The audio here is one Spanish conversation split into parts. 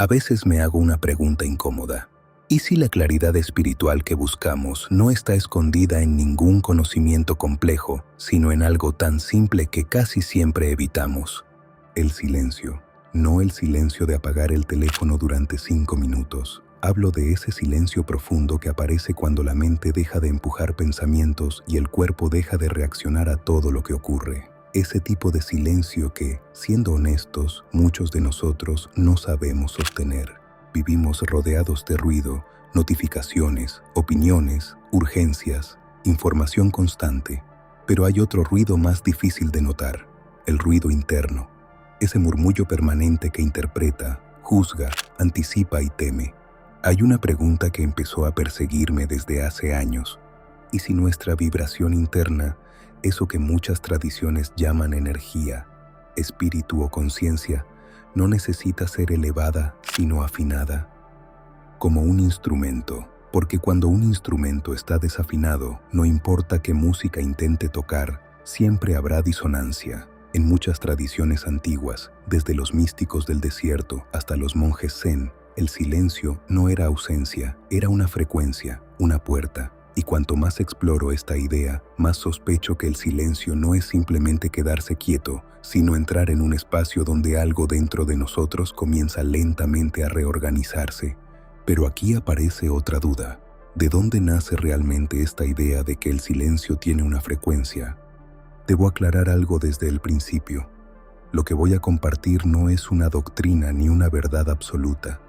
A veces me hago una pregunta incómoda. ¿Y si la claridad espiritual que buscamos no está escondida en ningún conocimiento complejo, sino en algo tan simple que casi siempre evitamos? El silencio. No el silencio de apagar el teléfono durante 5 minutos. Hablo de ese silencio profundo que aparece cuando la mente deja de empujar pensamientos y el cuerpo deja de reaccionar a todo lo que ocurre. Ese tipo de silencio que, siendo honestos, muchos de nosotros no sabemos sostener. Vivimos rodeados de ruido, notificaciones, opiniones, urgencias, información constante. Pero hay otro ruido más difícil de notar, el ruido interno. Ese murmullo permanente que interpreta, juzga, anticipa y teme. Hay una pregunta que empezó a perseguirme desde hace años. ¿Y si nuestra vibración interna, eso que muchas tradiciones llaman energía, espíritu o conciencia, no necesita ser elevada, sino afinada? Como un instrumento, porque cuando un instrumento está desafinado, no importa qué música intente tocar, siempre habrá disonancia. En muchas tradiciones antiguas, desde los místicos del desierto hasta los monjes zen, el silencio no era ausencia, era una frecuencia, una puerta. Y cuanto más exploro esta idea, más sospecho que el silencio no es simplemente quedarse quieto, sino entrar en un espacio donde algo dentro de nosotros comienza lentamente a reorganizarse. Pero aquí aparece otra duda. ¿De dónde nace realmente esta idea de que el silencio tiene una frecuencia? Debo aclarar algo desde el principio. Lo que voy a compartir no es una doctrina ni una verdad absoluta.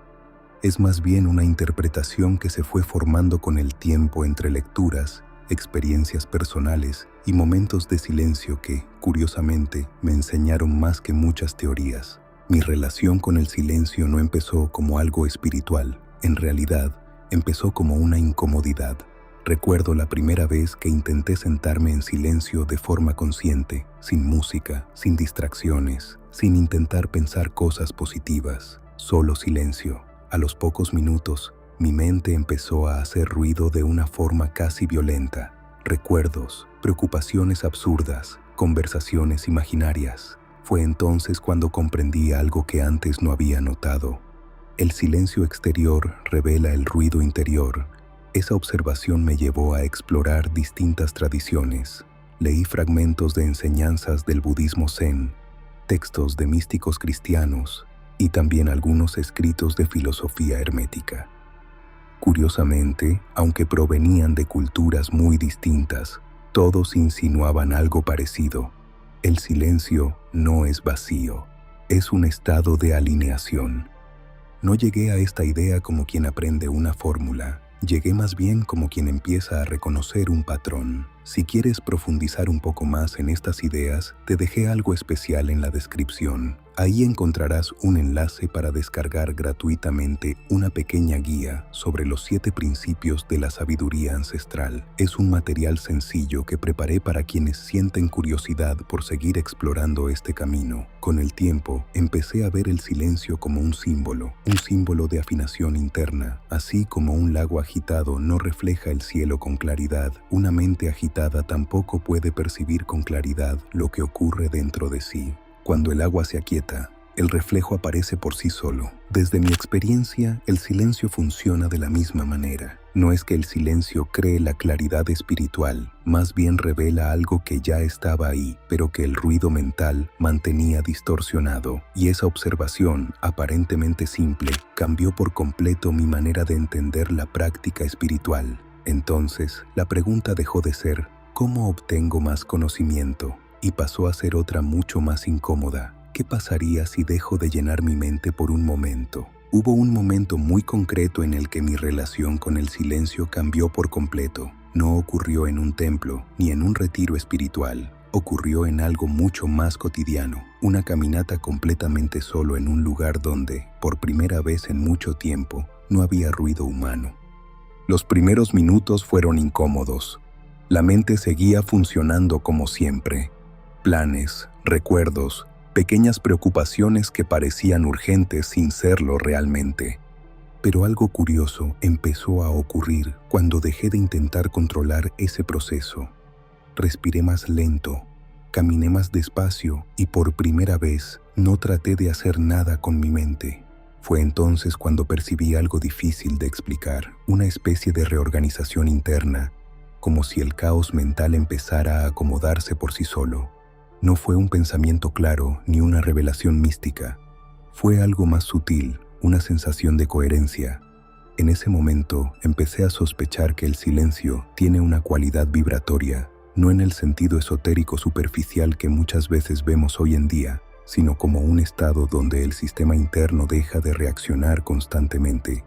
Es más bien una interpretación que se fue formando con el tiempo entre lecturas, experiencias personales y momentos de silencio que, curiosamente, me enseñaron más que muchas teorías. Mi relación con el silencio no empezó como algo espiritual. En realidad, empezó como una incomodidad. Recuerdo la primera vez que intenté sentarme en silencio de forma consciente, sin música, sin distracciones, sin intentar pensar cosas positivas, solo silencio. A los pocos minutos, mi mente empezó a hacer ruido de una forma casi violenta. Recuerdos, preocupaciones absurdas, conversaciones imaginarias. Fue entonces cuando comprendí algo que antes no había notado. El silencio exterior revela el ruido interior. Esa observación me llevó a explorar distintas tradiciones. Leí fragmentos de enseñanzas del budismo zen, textos de místicos cristianos, y también algunos escritos de filosofía hermética. Curiosamente, aunque provenían de culturas muy distintas, todos insinuaban algo parecido. El silencio no es vacío, es un estado de alineación. No llegué a esta idea como quien aprende una fórmula, llegué más bien como quien empieza a reconocer un patrón. Si quieres profundizar un poco más en estas ideas, te dejé algo especial en la descripción. Ahí encontrarás un enlace para descargar gratuitamente una pequeña guía sobre los 7 principios de la sabiduría ancestral. Es un material sencillo que preparé para quienes sienten curiosidad por seguir explorando este camino. Con el tiempo, empecé a ver el silencio como un símbolo de afinación interna. Así como un lago agitado no refleja el cielo con claridad, una mente agitada tampoco puede percibir con claridad lo que ocurre dentro de sí. Cuando el agua se aquieta, el reflejo aparece por sí solo. Desde mi experiencia, el silencio funciona de la misma manera. No es que el silencio cree la claridad espiritual, más bien revela algo que ya estaba ahí, pero que el ruido mental mantenía distorsionado. Y esa observación, aparentemente simple, cambió por completo mi manera de entender la práctica espiritual. Entonces, la pregunta dejó de ser ¿cómo obtengo más conocimiento? Y pasó a ser otra mucho más incómoda. ¿Qué pasaría si dejo de llenar mi mente por un momento? Hubo un momento muy concreto en el que mi relación con el silencio cambió por completo. No ocurrió en un templo ni en un retiro espiritual. Ocurrió en algo mucho más cotidiano. Una caminata completamente solo en un lugar donde, por primera vez en mucho tiempo, no había ruido humano. Los primeros minutos fueron incómodos. La mente seguía funcionando como siempre. Planes, recuerdos, pequeñas preocupaciones que parecían urgentes sin serlo realmente. Pero algo curioso empezó a ocurrir cuando dejé de intentar controlar ese proceso. Respiré más lento, caminé más despacio y por primera vez no traté de hacer nada con mi mente. Fue entonces cuando percibí algo difícil de explicar, una especie de reorganización interna, como si el caos mental empezara a acomodarse por sí solo. No fue un pensamiento claro ni una revelación mística. Fue algo más sutil, una sensación de coherencia. En ese momento empecé a sospechar que el silencio tiene una cualidad vibratoria, no en el sentido esotérico superficial que muchas veces vemos hoy en día, sino como un estado donde el sistema interno deja de reaccionar constantemente.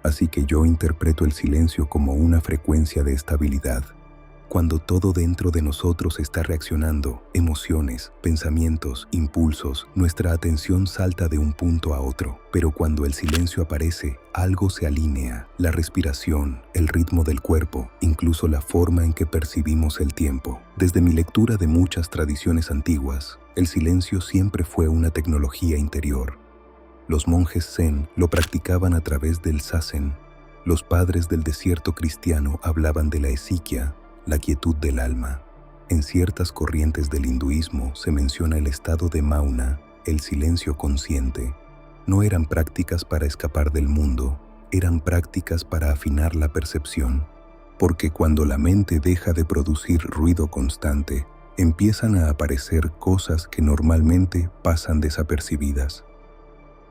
Así que yo interpreto el silencio como una frecuencia de estabilidad. Cuando todo dentro de nosotros está reaccionando, emociones, pensamientos, impulsos, nuestra atención salta de un punto a otro. Pero cuando el silencio aparece, algo se alinea, la respiración, el ritmo del cuerpo, incluso la forma en que percibimos el tiempo. Desde mi lectura de muchas tradiciones antiguas, el silencio siempre fue una tecnología interior. Los monjes zen lo practicaban a través del zazen. Los padres del desierto cristiano hablaban de la esiquia, la quietud del alma. En ciertas corrientes del hinduismo se menciona el estado de mauna, el silencio consciente. No eran prácticas para escapar del mundo, eran prácticas para afinar la percepción. Porque cuando la mente deja de producir ruido constante, empiezan a aparecer cosas que normalmente pasan desapercibidas.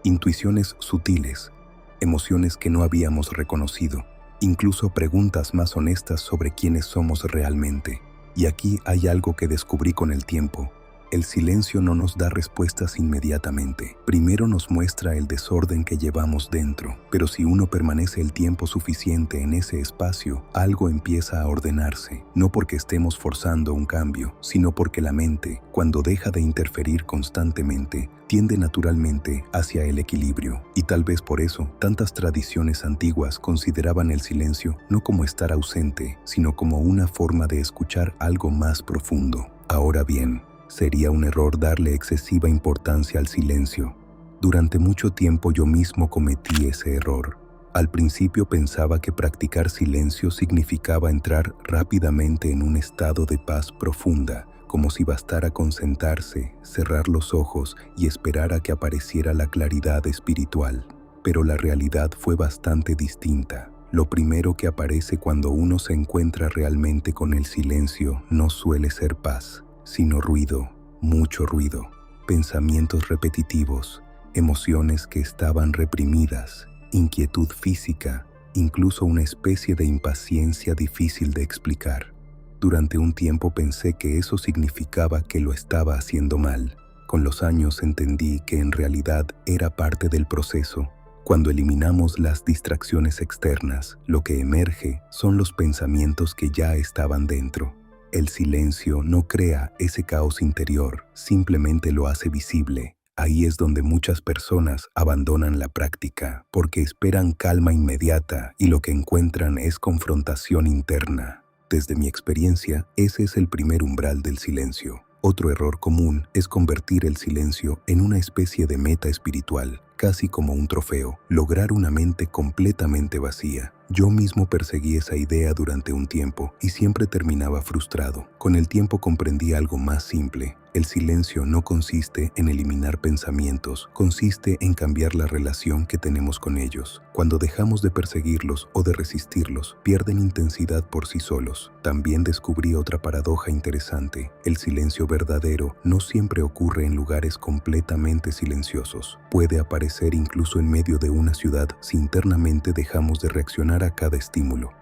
Intuiciones sutiles, emociones que no habíamos reconocido, incluso preguntas más honestas sobre quiénes somos realmente. Y aquí hay algo que descubrí con el tiempo. El silencio no nos da respuestas inmediatamente. Primero nos muestra el desorden que llevamos dentro, pero si uno permanece el tiempo suficiente en ese espacio, algo empieza a ordenarse, no porque estemos forzando un cambio, sino porque la mente, cuando deja de interferir constantemente, tiende naturalmente hacia el equilibrio. Y tal vez por eso, tantas tradiciones antiguas consideraban el silencio no como estar ausente, sino como una forma de escuchar algo más profundo. Ahora bien, sería un error darle excesiva importancia al silencio. Durante mucho tiempo yo mismo cometí ese error. Al principio pensaba que practicar silencio significaba entrar rápidamente en un estado de paz profunda, como si bastara con sentarse, cerrar los ojos y esperar a que apareciera la claridad espiritual. Pero la realidad fue bastante distinta. Lo primero que aparece cuando uno se encuentra realmente con el silencio no suele ser paz, sino ruido, mucho ruido, pensamientos repetitivos, emociones que estaban reprimidas, inquietud física, incluso una especie de impaciencia difícil de explicar. Durante un tiempo pensé que eso significaba que lo estaba haciendo mal. Con los años entendí que en realidad era parte del proceso. Cuando eliminamos las distracciones externas, lo que emerge son los pensamientos que ya estaban dentro. El silencio no crea ese caos interior, simplemente lo hace visible. Ahí es donde muchas personas abandonan la práctica, porque esperan calma inmediata y lo que encuentran es confrontación interna. Desde mi experiencia, ese es el primer umbral del silencio. Otro error común es convertir el silencio en una especie de meta espiritual, casi como un trofeo, lograr una mente completamente vacía. Yo mismo perseguí esa idea durante un tiempo y siempre terminaba frustrado. Con el tiempo comprendí algo más simple. El silencio no consiste en eliminar pensamientos, consiste en cambiar la relación que tenemos con ellos. Cuando dejamos de perseguirlos o de resistirlos, pierden intensidad por sí solos. También descubrí otra paradoja interesante. El silencio verdadero no siempre ocurre en lugares completamente silenciosos. Puede aparecer incluso en medio de una ciudad si internamente dejamos de reaccionar a cada estímulo.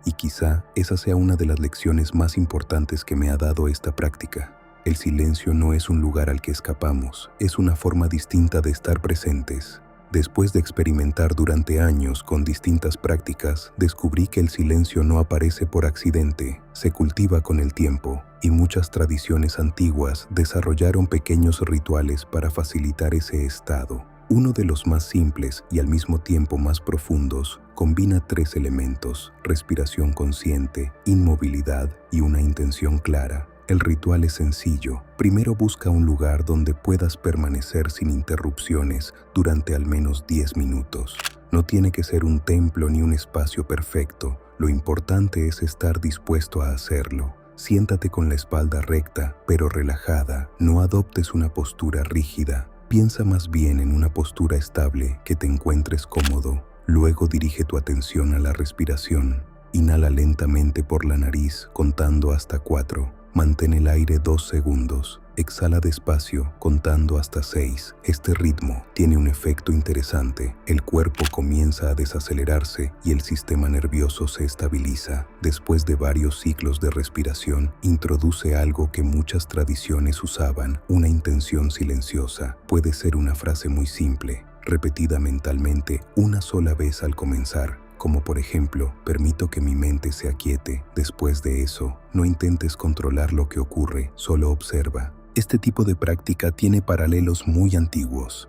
Y quizá esa sea una de las lecciones más importantes que me ha dado esta práctica. El silencio no es un lugar al que escapamos, es una forma distinta de estar presentes. Después de experimentar durante años con distintas prácticas, descubrí que el silencio no aparece por accidente, se cultiva con el tiempo, y muchas tradiciones antiguas desarrollaron pequeños rituales para facilitar ese estado. Uno de los más simples y al mismo tiempo más profundos combina 3 elementos: respiración consciente, inmovilidad y una intención clara. El ritual es sencillo. Primero busca un lugar donde puedas permanecer sin interrupciones durante al menos 10 minutos. No tiene que ser un templo ni un espacio perfecto. Lo importante es estar dispuesto a hacerlo. Siéntate con la espalda recta, pero relajada. No adoptes una postura rígida. Piensa más bien en una postura estable que te encuentres cómodo. Luego dirige tu atención a la respiración. Inhala lentamente por la nariz contando hasta 4. Mantén el aire 2 segundos. Exhala despacio contando hasta 6. Este ritmo tiene un efecto interesante. El cuerpo comienza a desacelerarse y el sistema nervioso se estabiliza. Después de varios ciclos de respiración, introduce algo que muchas tradiciones usaban, una intención silenciosa. Puede ser una frase muy simple, repetida mentalmente una sola vez al comenzar, como por ejemplo, permito que mi mente se aquiete. Después de eso, no intentes controlar lo que ocurre, solo observa. Este tipo de práctica tiene paralelos muy antiguos.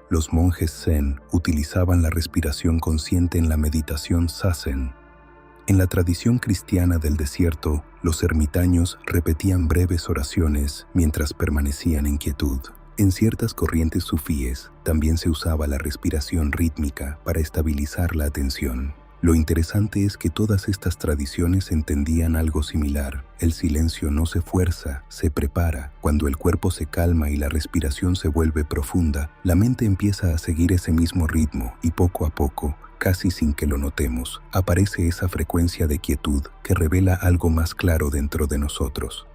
Los monjes zen utilizaban la respiración consciente en la meditación zazen. En la tradición cristiana del desierto, los ermitaños repetían breves oraciones mientras permanecían en quietud. En ciertas corrientes sufíes también se usaba la respiración rítmica para estabilizar la atención. Lo interesante es que todas estas tradiciones entendían algo similar. El silencio no se fuerza, se prepara. Cuando el cuerpo se calma y la respiración se vuelve profunda, la mente empieza a seguir ese mismo ritmo y poco a poco, casi sin que lo notemos, aparece esa frecuencia de quietud que revela algo más claro dentro de nosotros.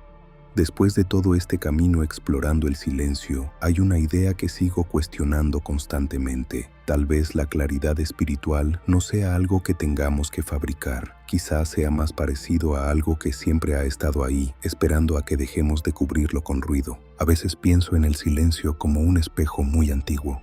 Después de todo este camino explorando el silencio, hay una idea que sigo cuestionando constantemente. Tal vez la claridad espiritual no sea algo que tengamos que fabricar. Quizás sea más parecido a algo que siempre ha estado ahí, esperando a que dejemos de cubrirlo con ruido. A veces pienso en el silencio como un espejo muy antiguo.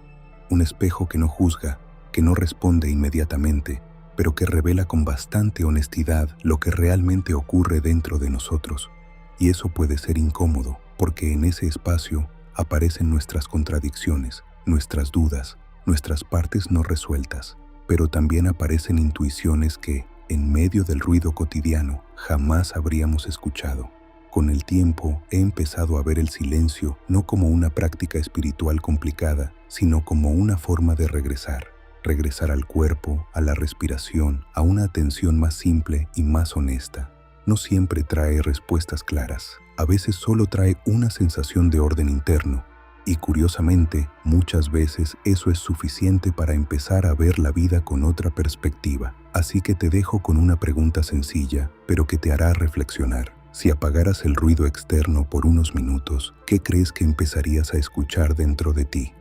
Un espejo que no juzga, que no responde inmediatamente, pero que revela con bastante honestidad lo que realmente ocurre dentro de nosotros. Y eso puede ser incómodo, porque en ese espacio aparecen nuestras contradicciones, nuestras dudas, nuestras partes no resueltas, pero también aparecen intuiciones que, en medio del ruido cotidiano, jamás habríamos escuchado. Con el tiempo he empezado a ver el silencio no como una práctica espiritual complicada, sino como una forma de regresar al cuerpo, a la respiración, a una atención más simple y más honesta. No siempre trae respuestas claras, a veces solo trae una sensación de orden interno, y curiosamente, muchas veces eso es suficiente para empezar a ver la vida con otra perspectiva. Así que te dejo con una pregunta sencilla, pero que te hará reflexionar. Si apagaras el ruido externo por unos minutos, ¿qué crees que empezarías a escuchar dentro de ti?